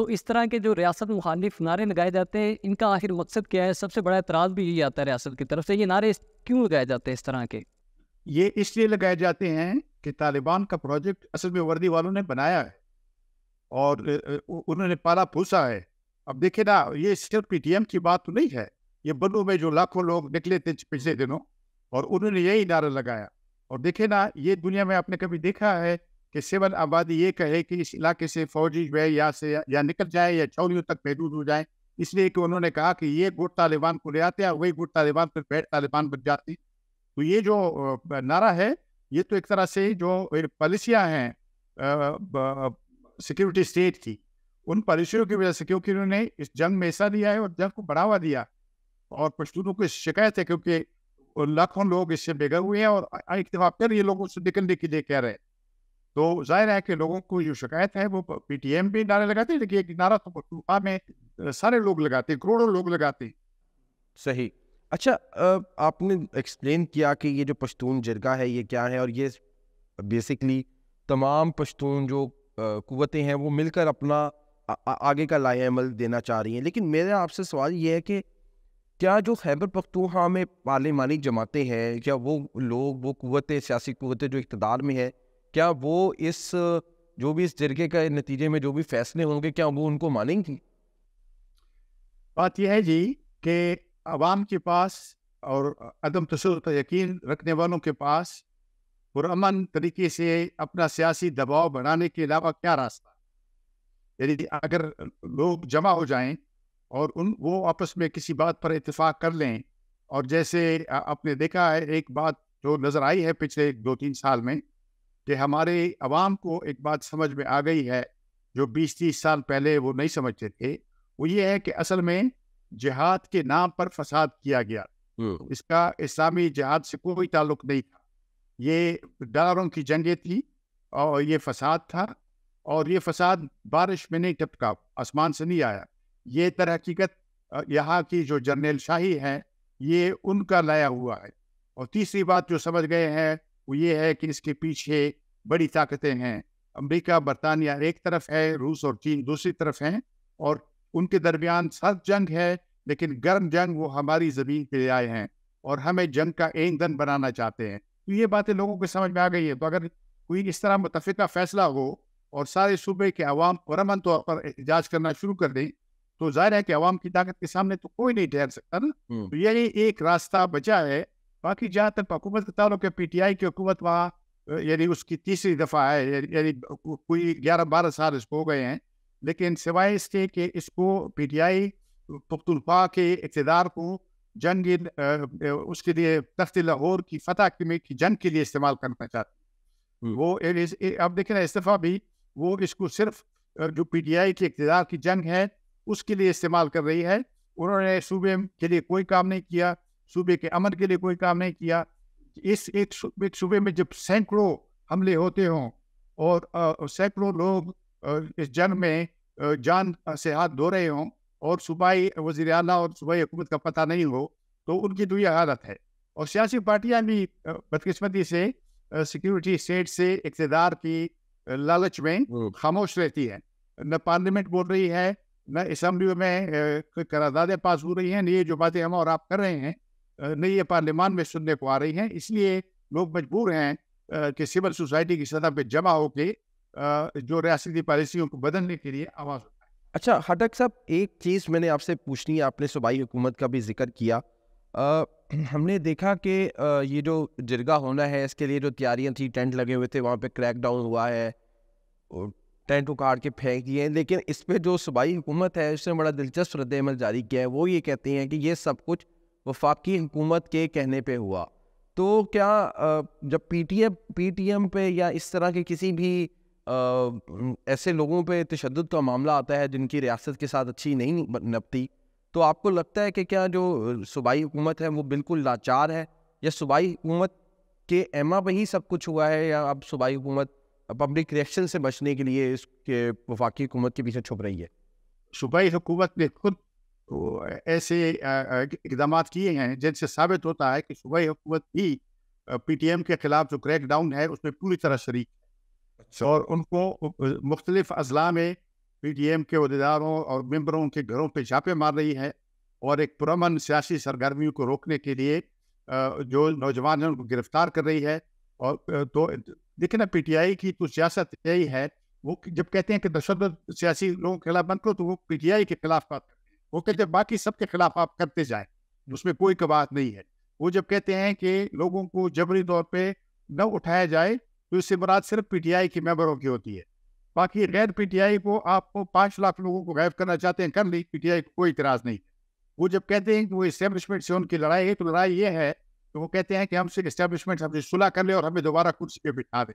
تو اس طرح کے جو ریاست مخالف نعرے لگائے جاتے ہیں، ان کا آخر مقصد کیا ہے؟ سب سے بڑا اعتراض بھی یہی آتا ہے ریاست کی طرف سے، یہ نعرے کیوں لگائے جاتے ہیں اس طرح کے؟ یہ اس لیے لگائے جاتے ہیں کہ طالبان کا پروجیکٹ اصل میں وردی والوں نے بنایا ہے اور انہوں نے پالا پوسا ہے. اب دیکھیں نا، یہ صرف پی ٹی ایم کی بات تو نہیں ہے. یہ بنو میں جو لاکھوں لوگ نکلے تھے پچھلے دنوں اور انہوں نے یہی نعرہ لگایا. اور دیکھیں نا، یہ دنیا میں آپ نے کبھی دیکھا ہے کہ سول آبادی یہ کہے کہ اس علاقے سے فوجی جو ہے یا نکل جائے یا چوریوں تک محدود ہو جائے، اس لیے کہ انہوں نے کہا کہ یہ گٹ طالبان کو لے آتے ہیں، وہی گٹ طالبان پر بیٹھ طالبان بن جاتے ہیں. تو یہ جو نعرہ ہے، یہ تو ایک طرح سے جو پالیسیاں ہیں سیکیورٹی اسٹیٹ کی، ان پالیسیوں کی وجہ سے، کیونکہ انہوں نے اس جنگ میں حصہ لیا ہے اور جنگ کو بڑھاوا دیا. اور پشتونوں کو شکایت ہے کیونکہ لاکھوں لوگ اس سے بے گھر ہوئے ہیں اور ایک دفعہ پھر یہ لوگوں سے نکلنے کے لیے کہہ رہے ہیں. تو ظاہر ہے کہ لوگوں کو جو شکایت ہے وہ پی ٹی ایم بھی نعرے لگاتے ہیں، لیکن ایک نعرہ تو پختونخوا میں سارے لوگ لگاتے ہیں، کروڑوں لوگ لگاتے ہیں. صحیح. اچھا، آپ نے ایکسپلین کیا کہ یہ جو پشتون جرگہ ہے یہ کیا ہے، اور یہ بیسکلی تمام پشتون جو قوتیں ہیں وہ مل کر اپنا آگے کا لائحہ عمل دینا چاہ رہی ہیں. لیکن میرا آپ سے سوال یہ ہے کہ کیا جو خیبر پختونخوا میں پارلیمانی جماعتیں ہیں، کیا وہ لوگ، وہ قوتیں، سیاسی قوتیں جو اقتدار میں ہیں، کیا وہ جو بھی اس جرگے کا نتیجے میں جو بھی فیصلے ہوں گے، کیا وہ ان کو مانیں گی؟ بات یہ ہے جی کہ عوام کے پاس اور عدم تشدد پر یقین رکھنے والوں کے پاس پرامن طریقے سے اپنا سیاسی دباؤ بڑھانے کے علاوہ کیا راستہ؟ یعنی اگر لوگ جمع ہو جائیں اور وہ آپس میں کسی بات پر اتفاق کر لیں، اور جیسے آپ نے دیکھا ہے ایک بات جو نظر آئی ہے پچھلے 2-3 سال میں، کہ ہمارے عوام کو ایک بات سمجھ میں آ گئی ہے جو 20-30 سال پہلے وہ نہیں سمجھتے تھے. وہ یہ ہے کہ اصل میں جہاد کے نام پر فساد کیا گیا. اس کا اسلامی جہاد سے کوئی تعلق نہیں تھا. یہ ڈالروں کی جنگیں تھی اور یہ فساد تھا، اور یہ فساد بارش میں نہیں ٹپکا، آسمان سے نہیں آیا. یہ در حقیقت یہاں کی جو جرنیل شاہی ہے یہ ان کا لایا ہوا ہے. اور تیسری بات جو سمجھ گئے ہیں وہ یہ ہے کہ اس کے پیچھے بڑی طاقتیں ہیں. امریکہ، برطانیہ ایک طرف ہے، روس اور چین دوسری طرف ہیں، اور ان کے درمیان سخت جنگ ہے، لیکن گرم جنگ وہ ہماری زمین پہ آئے ہیں اور ہمیں جنگ کا ایندھن بنانا چاہتے ہیں. تو یہ باتیں لوگوں کو سمجھ میں آ گئی ہے. تو اگر کوئی اس طرح متفقہ فیصلہ ہو اور سارے صوبے کے عوام پرامن طور پر احتجاج کرنا شروع کر دیں، تو ظاہر ہے کہ عوام کی طاقت کے سامنے تو کوئی نہیں ٹھہر سکتا نا. تو یہی ایک راستہ بچا ہے. باقی جہاں تک حکومت کا تعلق ہے، پی ٹی آئی کی حکومت وہاں یعنی اس کی تیسری دفعہ ہے، یعنی کوئی 11-12 سال اس کو ہو گئے ہیں، لیکن سوائے اس کے کہ اس کو پی ٹی آئی پختونخوا کے اقتدار کو جنگ اس کے لیے تخت لاہور کی فتح کی جنگ کے لیے استعمال کرنا چاہتے ہیں. وہ اب دیکھیں نا، اس دفعہ بھی وہ اس کو صرف جو پی ٹی آئی کے اقتدار کی جنگ ہے اس کے لیے استعمال کر رہی ہے. انہوں نے صوبے کے لیے کوئی کام نہیں کیا، صوبے کے امن کے لیے کوئی کام نہیں کیا. اس ایک صوبے میں جب سینکڑوں حملے ہوتے ہوں اور سینکڑوں لوگ اس جنگ میں جان سے ہاتھ دھو رہے ہوں اور صوبائی وزیر اعلیٰ اور صوبائی حکومت کا پتہ نہیں ہو، تو ان کی تو یہ حالت ہے. اور سیاسی پارٹیاں بھی بدقسمتی سے سیکیورٹی اسٹیٹ سے اقتدار کی لالچ میں خاموش رہتی ہے. نہ پارلیمنٹ بول رہی ہے، نہ اسمبلی میں قراردادیں پاس ہو رہی ہیں، نہ یہ جو باتیں ہم اور آپ کر رہے ہیں نہ یہ پارلیمان میں سننے کو آ رہی ہیں. اس لیے لوگ مجبور ہیں کہ سول سوسائٹی کی سطح پہ جمع ہو کے جو ریاستی پالیسیوں کو بدلنے کے لیے آواز اٹھائیں. اچھا خٹک صاحب، ایک چیز میں نے آپ سے پوچھنی ہے. آپ نے صوبائی حکومت کا بھی ذکر کیا. ہم نے دیکھا کہ یہ جو جرگہ ہونا ہے اس کے لیے جو تیاریاں تھیں، ٹینٹ لگے ہوئے تھے، وہاں پہ کریک ڈاؤن ہوا ہے، ٹینٹ اکاڑ کے پھینک دیے ہیں. لیکن اس پہ جو صوبائی حکومت ہے اس نے بڑا دلچسپ رد عمل جاری کیا ہے. وہ یہ کہتے ہیں کہ یہ سب کچھ وفاقی حکومت کے کہنے پہ ہوا. تو کیا جب پی ٹی ایم پہ یا اس طرح کے کسی بھی ایسے لوگوں پہ تشدد کا معاملہ آتا ہے جن کی ریاست کے ساتھ اچھی نہیں نبھتی، تو آپ کو لگتا ہے کہ کیا جو صوبائی حکومت ہے وہ بالکل لاچار ہے، یا صوبائی حکومت کے ایما پہ ہی سب کچھ ہوا ہے، یا اب صوبائی حکومت پبلک ریئیکشن سے بچنے کے لیے اس کے وفاقی حکومت کے پیچھے چھپ رہی ہے؟ صوبائی حکومت نے خود ایسے اقدامات کیے ہیں جن سے ثابت ہوتا ہے کہ صوبائی حکومت بھی پی ٹی ایم کے خلاف جو کریک ڈاؤن ہے اس میں پوری طرح شریک ہے. اور ان کو مختلف اضلاع میں پی ٹی ایم کے عہدیداروں اور ممبروں کے گھروں پہ چھاپے مار رہی ہے اور ایک پرامن سیاسی سرگرمیوں کو روکنے کے لیے جو نوجوان ہیں ان کو گرفتار کر رہی ہے. اور تو دیکھیں نا پی ٹی آئی کی تو سیاست یہی ہے, وہ جب کہتے ہیں کہ دہشت سیاسی لوگوں کے خلاف بند کرو تو وہ پی ٹی آئی کے خلاف بات کرتے ہیں. وہ کہتے ہیں باقی سب کے خلاف آپ کرتے جائیں, اس میں کوئی کباہت نہیں ہے. وہ جب کہتے ہیں کہ لوگوں کو جبری طور پہ نہ اٹھایا جائے تو اس سے مراد صرف پی ٹی آئی کے ممبروں کی ہوتی ہے. باقی غیر پی ٹی آئی کو آپ کو 5 لاکھ لوگوں کو غائب کرنا چاہتے ہیں, کر لی, پی ٹی آئی کو کوئی اعتراض نہیں. وہ جب کہتے ہیں کہ وہ اسٹیبلشمنٹ سے ان کی لڑائی ہے, تو لڑائی یہ ہے کہ وہ کہتے ہیں کہ ہم سے اسٹیبلشمنٹ ہم سے صلح کر لے اور ہمیں دوبارہ کرسی پہ بٹھا دے.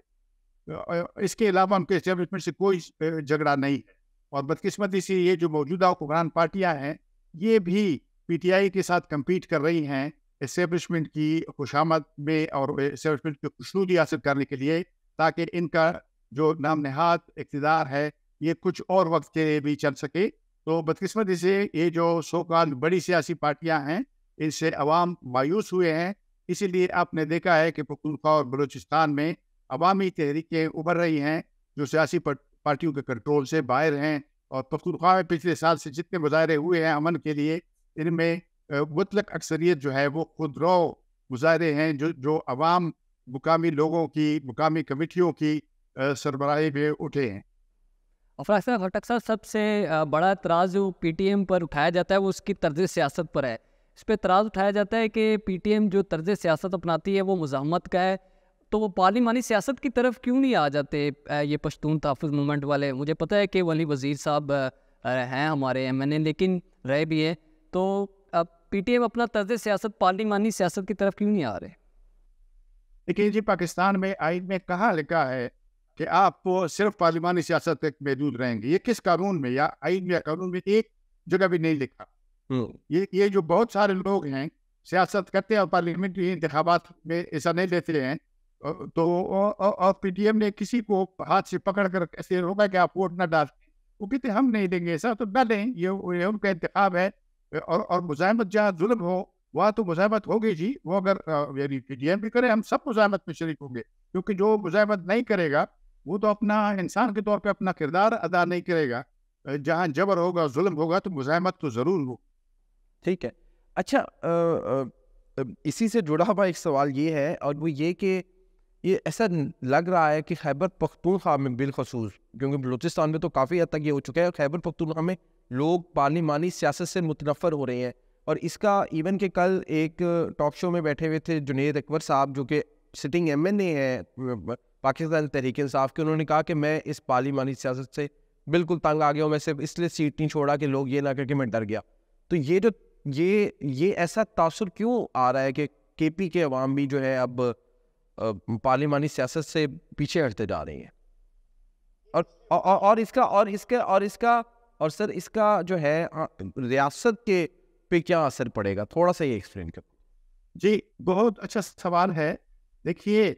اس کے علاوہ ان کے اسٹیبلشمنٹ سے کوئی جھگڑا نہیں ہے. اور بدقسمتی سے یہ جو موجودہ حکمران پارٹیاں ہیں یہ بھی پی ٹی آئی کے ساتھ کمپیٹ کر رہی ہیں اسٹیبلشمنٹ کی خوشامد میں اور اسٹیبلشمنٹ کی خوشنودی حاصل کرنے کے لیے, تاکہ ان کا جو نام نہاد اقتدار ہے یہ کچھ اور وقت کے لیے بھی چل سکے. تو بدقسمتی سے یہ جو سو کال بڑی سیاسی پارٹیاں ہیں ان سے عوام مایوس ہوئے ہیں. اسی لیے آپ نے دیکھا ہے کہ پختونخوا اور بلوچستان میں عوامی تحریکیں ابھر رہی ہیں جو سیاسی پارٹیوں کے کنٹرول سے باہر ہیں. اور پختونخوا میں پچھلے سال سے جتنے مظاہرے ہوئے ہیں امن کے لیے, ان میں مطلق اکثریت جو ہے وہ خود رو مظاہرے ہیں جو عوام مقامی لوگوں کی, مقامی کمیٹیوں کی سربراہی میں اٹھے ہیں. افراز صاحب, خٹک صاحب, سب سے بڑا اعتراض جو پی ٹی ایم پر اٹھایا جاتا ہے وہ اس کی طرز سیاست پر ہے. اس پہ اعتراض اٹھایا جاتا ہے کہ پی ٹی ایم جو طرز سیاست اپناتی ہے وہ مزاحمت کا ہے, تو وہ پارلیمانی سیاست کی طرف کیوں نہیں آ جاتے یہ پشتون تحفظ موومنٹ والے؟ مجھے پتہ ہے کہ ولی وزیر صاحب ہیں ہمارے ایم این اے, لیکن رہے بھی ہیں, تو پی ٹی ایم اپنا طرز سیاست پارلیمانی سیاست کی طرف کیوں نہیں آ رہے؟ لیکن جی پاکستان میں آئین میں کہاں لکھا ہے کہ آپ کو صرف پارلیمانی سیاست تک محدود رہیں گے؟ یہ کس قانون میں یا آئین یا قانون میں ایک جگہ بھی نہیں لکھا. یہ جو بہت سارے لوگ ہیں سیاست کرتے ہیں اور پارلیمنٹری انتخابات میں ایسا نہیں لیتے ہیں, تو اور پی ٹی ایم نے کسی کو ہاتھ سے پکڑ کر ایسے روکا کہ آپ ووٹ نہ ڈالیں, وہ کہتے ہم نہیں دیں گے ایسا, تو ڈالیں, یہ ان کا انتخاب ہے. اور مزاحمت جہاں ظلم ہو وہاں تو مزاحمت ہوگی جی. وہ اگر یعنی پی ٹی ایم بھی کرے, ہم سب مزاحمت میں شریک ہوں گے, کیونکہ جو مزاحمت نہیں کرے گا وہ تو اپنا انسان کے طور پہ اپنا کردار ادا نہیں کرے گا. جہاں جبر ہوگا, ظلم ہوگا, تو مزاحمت تو ضرور ہو. ٹھیک ہے. اچھا, اسی سے جڑا ہوا ایک سوال یہ ہے, اور وہ یہ کہ یہ ایسا لگ رہا ہے کہ خیبر پختونخوا میں بالخصوص, کیونکہ بلوچستان میں تو کافی حد تک یہ ہو چکا ہے, خیبر پختونخوا میں لوگ پارلیمانی سیاست سے متنفر ہو رہے ہیں. اور اس کا ایون کہ کل ایک ٹاک شو میں بیٹھے ہوئے تھے جنید اکبر صاحب, جو کہ سٹنگ ایم این اے ہیں پاکستان تحریک انصاف کے, انہوں نے کہا کہ میں اس پارلیمانی سیاست سے بالکل تنگ آ گیا ہوں, میں صرف اس لیے سیٹ نہیں چھوڑا کہ لوگ یہ نہ کہیں کہ میں ڈر گیا. تو یہ جو یہ ایسا تاثر کیوں آ رہا ہے کہ کے پی کے عوام بھی جو ہے اب پارلیمانی سیاست سے پیچھے ہٹتے جا رہی ہیں؟ اور سر اس کا جو ہے ریاست کے پہ کیا اثر پڑے گا؟ تھوڑا سا یہ ایکسپلین کر. جی بہت اچھا سوال ہے. دیکھیے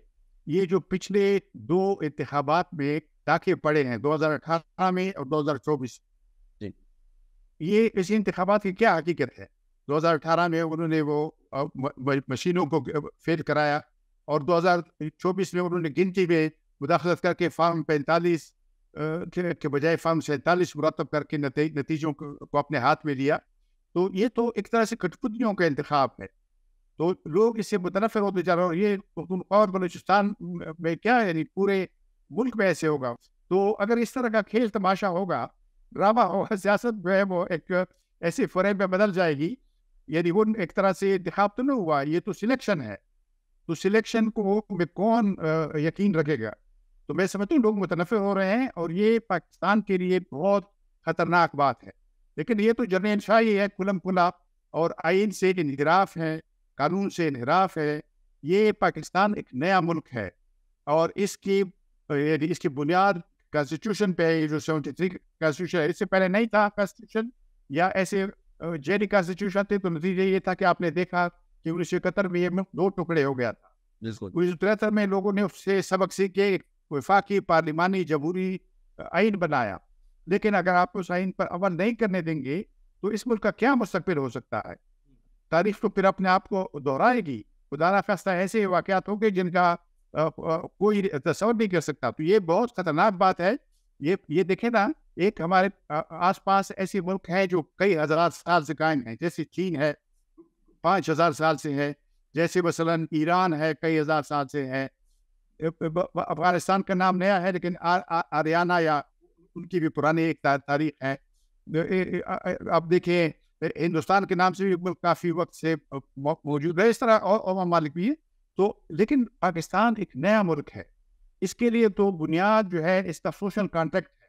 یہ جو پچھلے 2 انتخابات میں ڈاکے پڑے ہیں 2018 میں اور 2024, جی یہ اسی انتخابات کی کیا حقیقت ہے؟ 2018 میں انہوں نے وہ مشینوں کو فیل کرایا, اور 2024 میں انہوں نے گنتی میں مداخلت کر کے فارم 45 کے بجائے فارم 47 مرتب کر کے نتیجوں کو اپنے ہاتھ میں لیا. تو یہ تو ایک طرح سے کٹپتلیوں کا انتخاب ہے. تو لوگ اس سے متنفر ہوتے جا رہے ہیں. یہ پختونخوا اور بلوچستان میں کیا یعنی پورے ملک میں ایسے ہوگا. تو اگر اس طرح کا کھیل تماشا ہوگا, ڈرامہ ہوگا, سیاست جو ہے وہ ایک ایسے فریم میں بدل جائے گی. یعنی وہ ایک طرح سے انتخاب تو نہیں ہوا, یہ تو سلیکشن ہے. تو سلیکشن کو میں کون یقین رکھے گا؟ تو میں سمجھتا ہوں لوگ متنفر ہو رہے ہیں, اور یہ پاکستان کے لیے بہت خطرناک بات ہے. لیکن یہ تو جرنیل شاہی ہے کلم کلا, اور آئین سے انحراف ہے, قانون سے انحراف ہے. یہ پاکستان ایک نیا ملک ہے, اور اس کی بنیاد کانسٹیٹیوشن پہ ہے. جو 73 کانسٹیٹیوشن ہے, اس سے پہلے نہیں تھا کانسٹیٹیوشن, یا ایسے جیلی کانسٹیٹیوشن تھے. تو نتیجہ یہ تھا کہ آپ نے دیکھا کہ 1971 میں یہ 2 ٹکڑے ہو گیا تھا. 1973 میں لوگوں نے اس سے سبق سیکھ کے وفاقی پارلیمانی جمہوری آئین بنایا. لیکن اگر آپ اس آئین پر عمل نہیں کرنے دیں گے تو اس ملک کا کیا مستقبل ہو سکتا ہے؟ تاریخ تو پھر اپنے آپ کو دہرائے گی. خدا نخواستہ ایسے واقعات ہوں گے جن کا کوئی تصور نہیں کر سکتا. تو یہ بہت خطرناک بات ہے یہ دیکھیں نا، ایک ہمارے آس پاس ایسے ملک ہیں جو کئی ہزار سال سے قائم ہیں، جیسے چین ہے 5000 سال سے ہے، جیسے مثلاً ایران ہے کئی ہزار سال سے ہے، افغانستان کا نام نیا ہے لیکن آریانہ یا ان کی بھی پرانی ایک تاریخ ہے. اب دیکھیں ہندوستان کے نام سے بھی ملک کافی وقت سے موجود ہے، اس طرح اور ممالک بھی ہیں. تو لیکن پاکستان ایک نیا ملک ہے، اس کے لیے تو بنیاد جو ہے اس کا سوشل کانٹریکٹ ہے،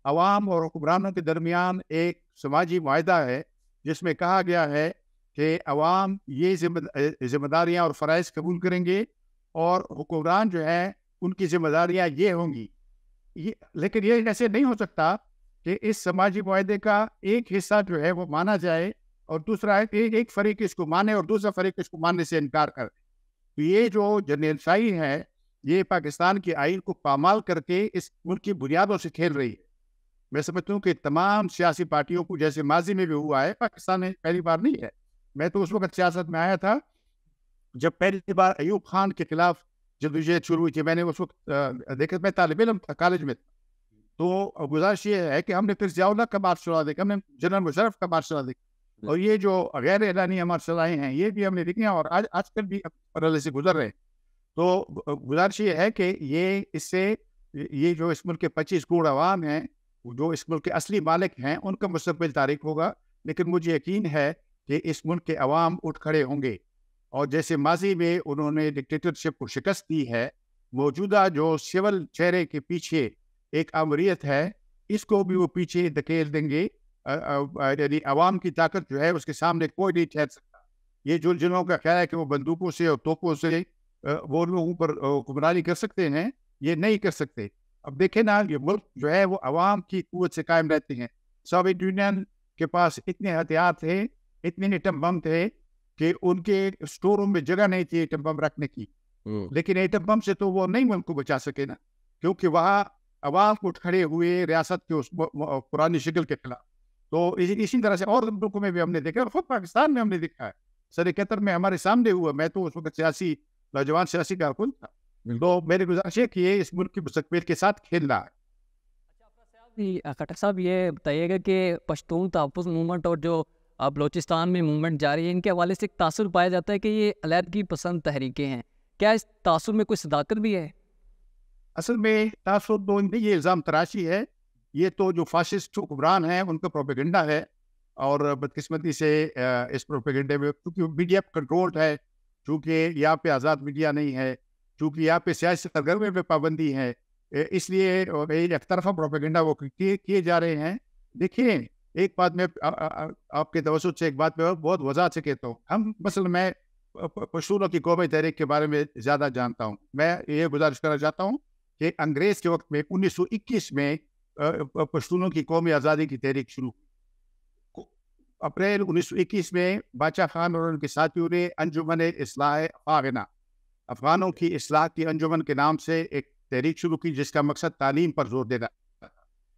عوام اور حکمرانوں کے درمیان ایک سماجی معاہدہ ہے جس میں کہا گیا ہے کہ عوام یہ ذمہ داریاں اور فرائض قبول کریں گے اور حکمران جو ہے ان کی ذمہ داریاں یہ ہوں گی. لیکن یہ ایسے نہیں ہو سکتا کہ اس سماجی معاہدے کا ایک حصہ جو ہے وہ مانا جائے اور دوسرا ایک فریق اس کو مانے اور دوسرا فریق اس کو ماننے سے انکار کرے. تو یہ جو جرنیل شاہی ہے یہ پاکستان کی آئین کو پامال کر کے اس ملک کی بنیادوں سے کھیل رہی ہے. میں سمجھتا ہوں کہ تمام سیاسی پارٹیوں کو، جیسے ماضی میں بھی ہوا ہے، پاکستان میں پہلی بار نہیں ہے. میں تو اس وقت سیاست میں آیا تھا جب پہلی بار ایوب خان کے خلاف جدوجہد شروع ہوئی تھی. میں نے اس وقت دیکھا، میں طالب علم تھا کالج میں. تو گزارش یہ ہے کہ ہم نے پھر ضیاء اللہ کا مارشل لا دیکھا، ہم نے جنرل مشرف کا مارشل لا دیکھا، اور یہ جو غیر اعلانیہ مارشل لائیں ہیں یہ بھی ہم نے دیکھی ہیں اور آج کل بھی مرحلے سے گزر رہے ہیں. تو گزارش یہ ہے کہ اس سے یہ جو اس ملک کے 25 کروڑ عوام ہیں، جو اس ملک کے اصلی مالک ہیں، ان کا مستقبل تاریک ہوگا. لیکن مجھے یقین ہے کہ اس ملک کے عوام اٹھ کھڑے ہوں گے، اور جیسے ماضی میں انہوں نے ڈکٹیٹرشپ کو شکست دی ہے، موجودہ جو سول چہرے کے پیچھے ایک امریت ہے اس کو بھی وہ پیچھے دھکیل دیں گے. یعنی عوام کی طاقت جو ہے اس کے سامنے کوئی نہیں ٹھہر سکتا. یہ جو جنہوں کا خیال ہے کہ وہ بندوقوں سے اور توپوں سے وہ لوگوں پر حکمرانی کر سکتے ہیں، یہ نہیں کر سکتے. اب دیکھیں نا، یہ ملک جو ہے وہ عوام کی قوت سے قائم رہتے ہیں. سوویت یونین کے پاس اتنے ہتھیار تھے، اتنے ایٹم بم تھے کہ ان کے اسٹوروں میں جگہ نہیں تھی ایٹم بم رکھنے کی. لیکن ایٹم بم سے تو وہ نہیں ملک کو بچا سکے نا، کیونکہ وہاں عوام اٹھ کھڑے ہوئے ریاست کے اس پرانی شکل کے خلاف. تو اسی طرح سے اور ملکوں میں بھی ہم نے دیکھا، اور خود پاکستان میں ہم نے دیکھا ہے. سر 71 میں ہمارے سامنے ہوا. میں تو اس وقت نوجوان سیاسی کارکن تھا. تو میری گزارش ہے کہ یہ اس ملک کی مستقبل کے ساتھ کھیلنا ہے. خٹک صاحب، یہ بتائیے گا کہ پشتون تحفظ موومنٹ اور جو بلوچستان میں موومنٹ جاری ہے، ان کے حوالے سے ایک تاثر پایا جاتا ہے کہ یہ علیحدگی پسند تحریکیں ہیں. کیا اس تاثر میں کوئی صداقت بھی ہے؟ اصل میں تاثر تو یہ الزام تراشی ہے. یہ تو جو فاشسٹ حکمران ہیں ان کا پروپیگنڈا ہے، اور بدقسمتی سے اس پروپیگنڈے میں کیونکہ میڈیا کنٹرولڈ ہے، چونکہ یہاں پہ آزاد میڈیا نہیں ہے، چونکہ یہاں پہ سیاسی سرگرمی پہ پابندی ہے، اس لیے ایک طرفہ پروپیگنڈا وہ کیے جا رہے ہیں. دیکھیں، ایک بات میں آپ کے توسط سے ایک بات میں بہت وضاحت سے کہتا ہوں. مثلا میں پشتونوں کی قومی تحریک کے بارے میں زیادہ جانتا ہوں. میں یہ گزارش کرنا چاہتا ہوں کہ انگریز کے وقت میں 1921 میں پشتونوں کی قومی آزادی کی تحریک شروع ہوئی. اپریل 1921 میں باچا خان اور ان کے ساتھیوں نے انجمن اصلاح افغانہ، افغانوں کی اصلاح کی انجمن کے نام سے ایک تحریک شروع کی جس کا مقصد تعلیم پر زور دینا تھا.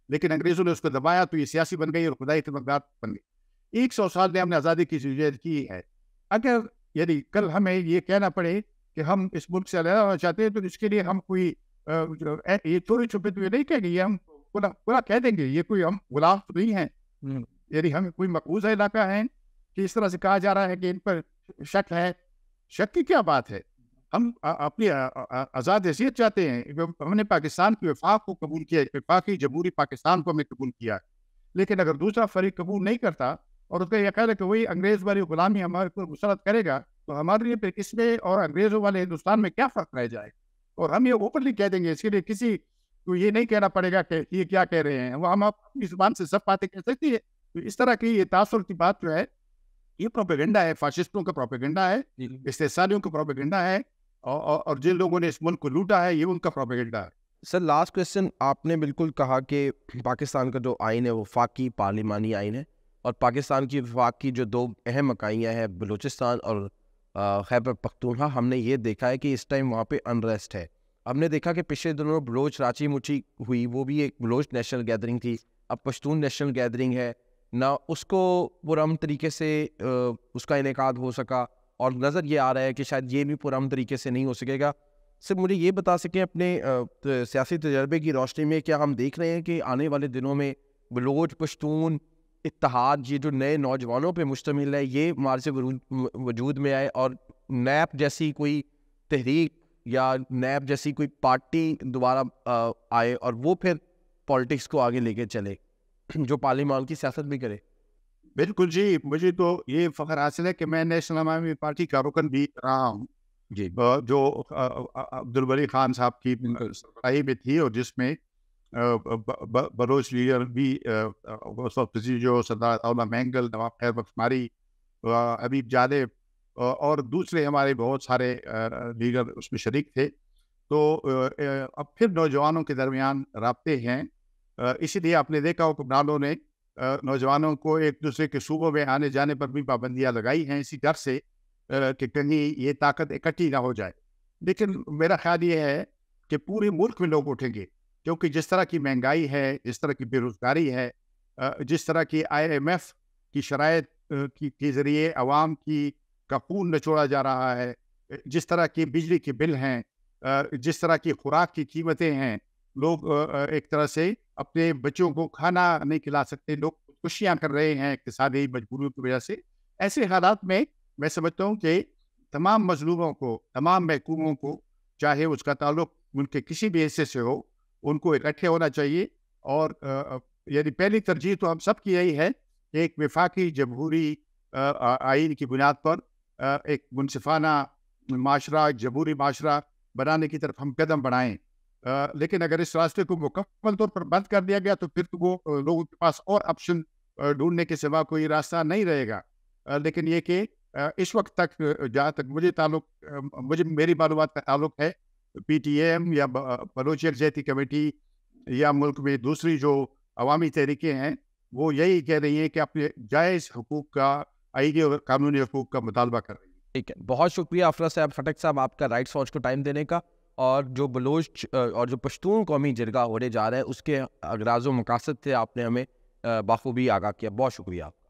لیکن انگریزوں نے اس کو دبایا تو یہ سیاسی بن گئی اور خدائی خدمتگار بن گئی. 100 سال میں ہم نے آزادی کی جدوجہد کی ہے. اگر یعنی کل ہمیں یہ کہنا پڑے کہ ہم اس ملک سے علیحدہ ہونا چاہتے ہیں تو اس کے لیے ہم کوئی یہ چوری چھپے تو یہ نہیں کہیں گے، یہ ہم پورا کہہ دیں گے. یہ کوئی ہم غلام نہیں ہیں، یعنی ہم کوئی مقبوضہ علاقہ ہیں کہ اس طرح سے کہا جا رہا ہے کہ ان پر شک ہے. شک کی کیا بات ہے؟ ہم اپنی آزاد حیثیت چاہتے ہیں. ہم نے پاکستان کی وفاق کو قبول کیا، وفاقی جمہوری پاکستان کو ہم نے قبول کیا. لیکن اگر دوسرا فریق قبول نہیں کرتا اور اس کا یہ خیال ہے کہ وہی انگریز والی غلامی ہمارے پر مسلط کرے گا، تو ہمارے لیے پھر اس میں اور انگریزوں والے ہندوستان میں کیا فرق رہ جائے؟ اور ہم یہ اوپنلی کہہ دیں گے. اس کے لیے کسی کو یہ نہیں کہنا پڑے گا کہ یہ کیا کہہ رہے ہیں. وہ ہم اپنی زبان سے سب باتیں کہہ سکتی ہے. تو اس طرح کی یہ تاثر کی بات جو ہے یہ پروپیگنڈا ہے، فاشسٹوں کا پروپیگنڈا ہے، استحصالیوں کا پروپیگنڈا ہے، اور جن لوگوں نے اس ملک کو لوٹا ہے یہ ان کا پروپیگنڈا ہے. سر لاسٹ کویسچن، آپ نے بالکل کہا کہ پاکستان کا جو آئین ہے وہ وفاقی پارلیمانی آئین ہے، اور پاکستان کی وفاق کی جو دو اہم اکائیاں ہیں بلوچستان اور خیبر پختونخوا، ہم نے یہ دیکھا ہے کہ اس ٹائم وہاں پہ انریسٹ ہے. ہم نے دیکھا کہ پچھلے دنوں بلوچ راچی مچی ہوئی، وہ بھی ایک بلوچ نیشنل گیدرنگ تھی. اب پشتون نیشنل گیدرنگ ہے نہ، اس کو پرامن طریقے سے اس کا انعقاد ہو سکا، اور نظر یہ آ رہا ہے کہ شاید یہ بھی پرامن طریقے سے نہیں ہو سکے گا. صرف مجھے یہ بتا سکیں اپنے سیاسی تجربے کی روشنی میں، کیا ہم دیکھ رہے ہیں کہ آنے والے دنوں میں بلوچ پشتون اتحاد یہ جو نئے نوجوانوں پہ مشتمل ہے یہ مارچ وجود میں آئے اور نیب جیسی کوئی تحریک یا نیب جیسی کوئی پارٹی دوبارہ آئے اور وہ پھر پالیٹکس کو آگے لے کے چلے جو پارلیمان کی سیاست بھی کرے؟ بالکل جی، مجھے تو یہ فخر حاصل ہے کہ میں نیشنل عوامی پارٹی کا رکن بھی رہا ہوں جی جو عبدالولی خان صاحب کی سربراہی میں تھی، اور جس میں بلوچ لیڈر بھی اس وقت جو سردار عطا اللہ مینگل، نواب خیر بخشماری، حبیب جالب اور دوسرے ہمارے بہت سارے لیڈر اس میں شریک تھے. تو اب پھر نوجوانوں کے درمیان رابطے ہیں. اسی لیے آپ نے دیکھا حکمرانوں نے نوجوانوں کو ایک دوسرے کے صوبوں میں آنے جانے پر بھی پابندیاں لگائی ہیں، اسی ڈر سے کہ کہیں یہ طاقت اکٹھی نہ ہو جائے. لیکن میرا خیال یہ ہے کہ پورے ملک میں لوگ اٹھیں گے، کیونکہ جس طرح کی مہنگائی ہے، جس طرح کی بے روزگاری ہے، جس طرح کی IMF کی شرائط کے ذریعے عوام کا خون نچوڑا جا رہا ہے، جس طرح کی بجلی کے بل ہیں، جس طرح کی خوراک کی قیمتیں ہیں، لوگ ایک طرح سے اپنے بچوں کو کھانا نہیں کھلا سکتے، لوگ خودکشیاں کر رہے ہیں اقتصادی مجبوریوں کی وجہ سے. ایسے حالات میں میں سمجھتا ہوں کہ تمام مظلوموں کو، تمام محکوموں کو، چاہے اس کا تعلق ان کے کسی بھی حصے سے ہو، ان کو اکٹھے ہونا چاہیے. اور یعنی پہلی ترجیح تو ہم سب کی یہی ہے کہ ایک وفاقی جمہوری آئین کی بنیاد پر ایک منصفانہ معاشرہ، جمہوری معاشرہ بنانے کی طرف ہم قدم بڑھائیں. لیکن اگر اس راستے کو مکمل طور پر بند کر دیا گیا تو پھر تو وہ لوگوں کے پاس اور آپشن ڈھونڈنے کے سوا کوئی راستہ نہیں رہے گا. لیکن یہ کہ اس وقت تک جہاں تک مجھے میری معلومات کا تعلق ہے، PTM یا بلوچ یکجہتی کمیٹی یا ملک میں دوسری جو عوامی تحریکیں ہیں وہ یہی کہہ رہی ہیں کہ اپنے جائز حقوق کا، آئینی اور قانونی حقوق کا مطالبہ کر رہی ہیں. ٹھیک ہے، بہت شکریہ افرا صاحب، خٹک صاحب، آپ کا رائٹس واچ کو ٹائم دینے کا، اور جو بلوچ اور جو پشتون قومی جرگہ ہونے جا رہا ہے اس کے اغراض و مقاصد سے آپ نے ہمیں بخوبی آگاہ کیا. بہت شکریہ آپ کا.